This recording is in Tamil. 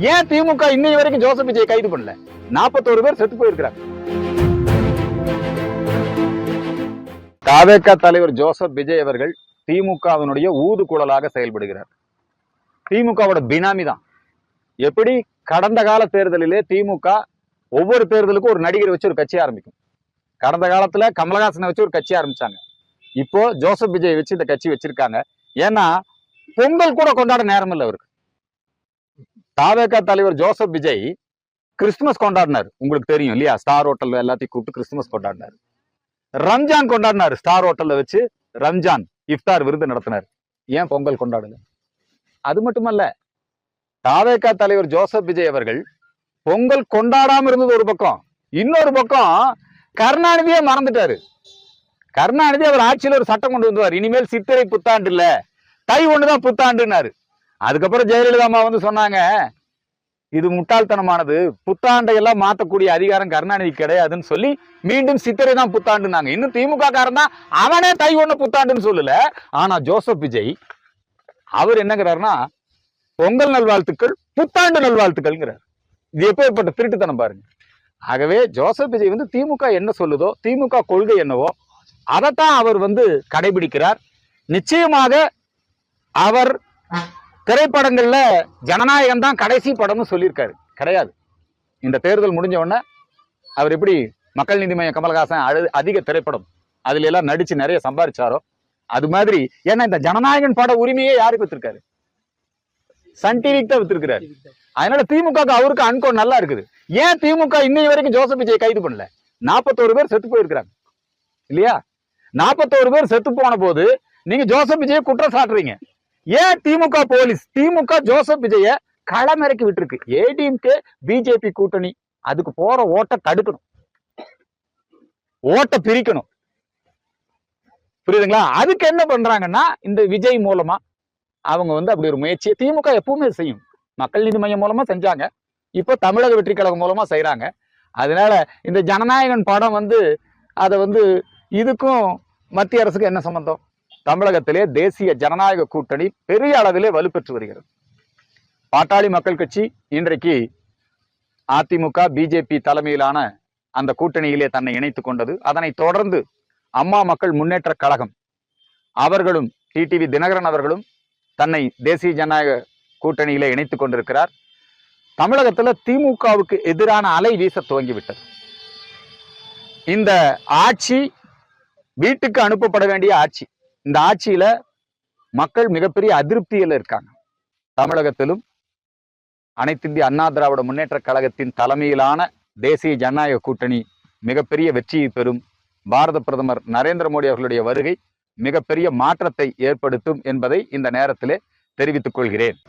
ஏன் திமுக இன்னை வரைக்கும் ஜோசப் விஜய் கைது பண்ணல? 41 பேர் செத்து போயிருக்கிறாங்க. தாவேகா தலைவர் ஜோசப் விஜய் அவர்கள் திமுகவினுடைய ஊதுகுழலாக செயல்படுகிறார். திமுகவோட பினாமி தான். எப்படி கடந்த கால தேர்தலிலே திமுக ஒவ்வொரு தேர்தலுக்கும் ஒரு நடிகரை வச்சு ஒரு கட்சி ஆரம்பிக்கும். கடந்த காலத்துல கமலஹாசனை வச்சு ஒரு கட்சி ஆரம்பிச்சாங்க. இப்போ ஜோசப் விஜய் வச்சு இந்த கட்சி வச்சிருக்காங்க. ஏன்னா பொங்கல் கூட கொண்டாட நேரம் இல்லை அவருக்கு. தாவேகா தலைவர் ஜோசப் விஜய் கிறிஸ்துமஸ் கொண்டாடினார், உங்களுக்கு தெரியும் இல்லையா? ஸ்டார் ஹோட்டல்ல எல்லாத்தையும் கூப்பிட்டு கிறிஸ்துமஸ் கொண்டாடினார். ரம்ஜான் கொண்டாடினார், ஸ்டார் ஹோட்டல்ல வச்சு ரம்ஜான் இஃப்தார் விருந்து நடத்தினார். ஏன் பொங்கல் கொண்டாடல? அது மட்டுமல்ல, தாவேகா தலைவர் ஜோசப் விஜய் அவர்கள் பொங்கல் கொண்டாடாம இருந்தது ஒரு பக்கம், இன்னொரு பக்கம் கருணாநிதியே மறந்துட்டாரு. கருணாநிதி அவர் ஆட்சியில் ஒரு சட்டம் கொண்டு வந்துவார், இனிமேல் சித்திரை புத்தாண்டு இல்ல தை ஒண்ணுதான் புத்தாண்டுனாரு. அதுக்கப்புறம் ஜெயலலிதா அம்மா வந்து சொன்னாங்க, இது முட்டாள்தனமானது, புத்தாண்டை எல்லாம் மாத்தக்கூடிய அதிகாரம் கருணாநிதி கிடையாதுன்னு சொல்லி மீண்டும் சித்திரை தான் புத்தாண்டுனாங்க. இன்னும் திமுக காரன் தான் அவனே தை ஒண்ணு புத்தாண்டுன்னு சொல்லல. ஆனா ஜோசப் விஜய் அவர் என்னங்கிறாருன்னா, பொங்கல் நல்வாழ்த்துக்கள் புத்தாண்டு நல்வாழ்த்துக்கள்ங்கிறார். இது எப்பேற்பட்ட திருட்டுத்தனம் பாருங்க. ஆகவே ஜோசப் விஜய் வந்து திமுக என்ன சொல்லுதோ, திமுக கொள்கை என்னவோ அதைத்தான் அவர் வந்து கடைபிடிக்கிறார். நிச்சயமாக அவர் திரைப்படங்கள்ல ஜனநாயகம் தான் கடைசி படம்னு சொல்லியிருக்காரு. கிடையாது. இந்த தேர்தல் முடிஞ்ச உடனே அவர் எப்படி மக்கள் நீதி மய்யம் கமலஹாசன் அதிக திரைப்படம் அதுல எல்லாம் நடிச்சு நிறைய சம்பாதிச்சாரோ அது மாதிரி, ஏன்னா இந்த ஜனநாயகன் பட உரிமையே யாருக்கு வித்திருக்காரு? சன் டிவிக்கு தான் வித்திருக்கிறாரு. அதனால திமுக அவருக்கு அன்கோ நல்லா இருக்குது. ஏன் திமுக இன்னை வரைக்கும் ஜோசப் விஜய் கைது பண்ணல? 41 பேர் செத்து போயிருக்கிறாங்க இல்லையா? 41 பேர் செத்து போன போது நீங்க ஜோசப் விஜய் குற்றம் சாட்டுறீங்க. ஏன் திமுக போலீஸ் திமுக ஜோசப் விஜய களமிறக்கி விட்டுருக்கு. ஏடிஎம்கே பிஜேபி கூட்டணி அதுக்கு போற ஓட்ட தடுக்கணும், ஓட்ட பிரிக்கணும். புரியுதுங்களா? அதுக்கு என்ன பண்றாங்கன்னா, இந்த விஜய் மூலமா அவங்க வந்து அப்படி ஒரு முயற்சியை திமுக எப்பவுமே செய்யும். மக்கள் நீதி மய்யம் மூலமா செஞ்சாங்க, இப்போ தமிழக வெற்றி கழகம் மூலமா செய்யறாங்க. அதனால இந்த ஜனநாயகன் படம் வந்து அதை வந்து இதுக்கும் மத்திய அரசுக்கு என்ன சம்பந்தம்? தமிழகத்திலே தேசிய ஜனநாயக கூட்டணி பெரிய அளவிலே வலுப்பெற்று வருகிறது. பாட்டாளி மக்கள் கட்சி இன்றைக்கு அதிமுக பிஜேபி தலைமையிலான அந்த கூட்டணியிலே தன்னை இணைத்துக் கொண்டது. அதனை தொடர்ந்து அம்மா மக்கள் முன்னேற்ற கழகம் அவர்களும் டிடிவி தினகரன் அவர்களும் தன்னை தேசிய ஜனநாயக கூட்டணியிலே இணைத்துக் கொண்டிருக்கிறார். தமிழகத்துல திமுகவுக்கு எதிரான அலை வீச துவங்கிவிட்டது. இந்த ஆட்சி வீட்டுக்கு அனுப்பப்பட வேண்டிய ஆட்சி. இந்த ஆட்சியில மக்கள் மிகப்பெரிய அதிருப்தியில இருக்காங்க. தமிழகத்திலும் அனைத்து இந்திய அண்ணா திராவிட முன்னேற்ற கழகத்தின் தலைமையிலான தேசிய ஜனநாயக கூட்டணி மிகப்பெரிய வெற்றியை பெறும். பாரத பிரதமர் நரேந்திர மோடி அவர்களுடைய வருகை மிகப்பெரிய மாற்றத்தை ஏற்படுத்தும் என்பதை இந்த நேரத்திலே தெரிவித்துக் கொள்கிறேன்.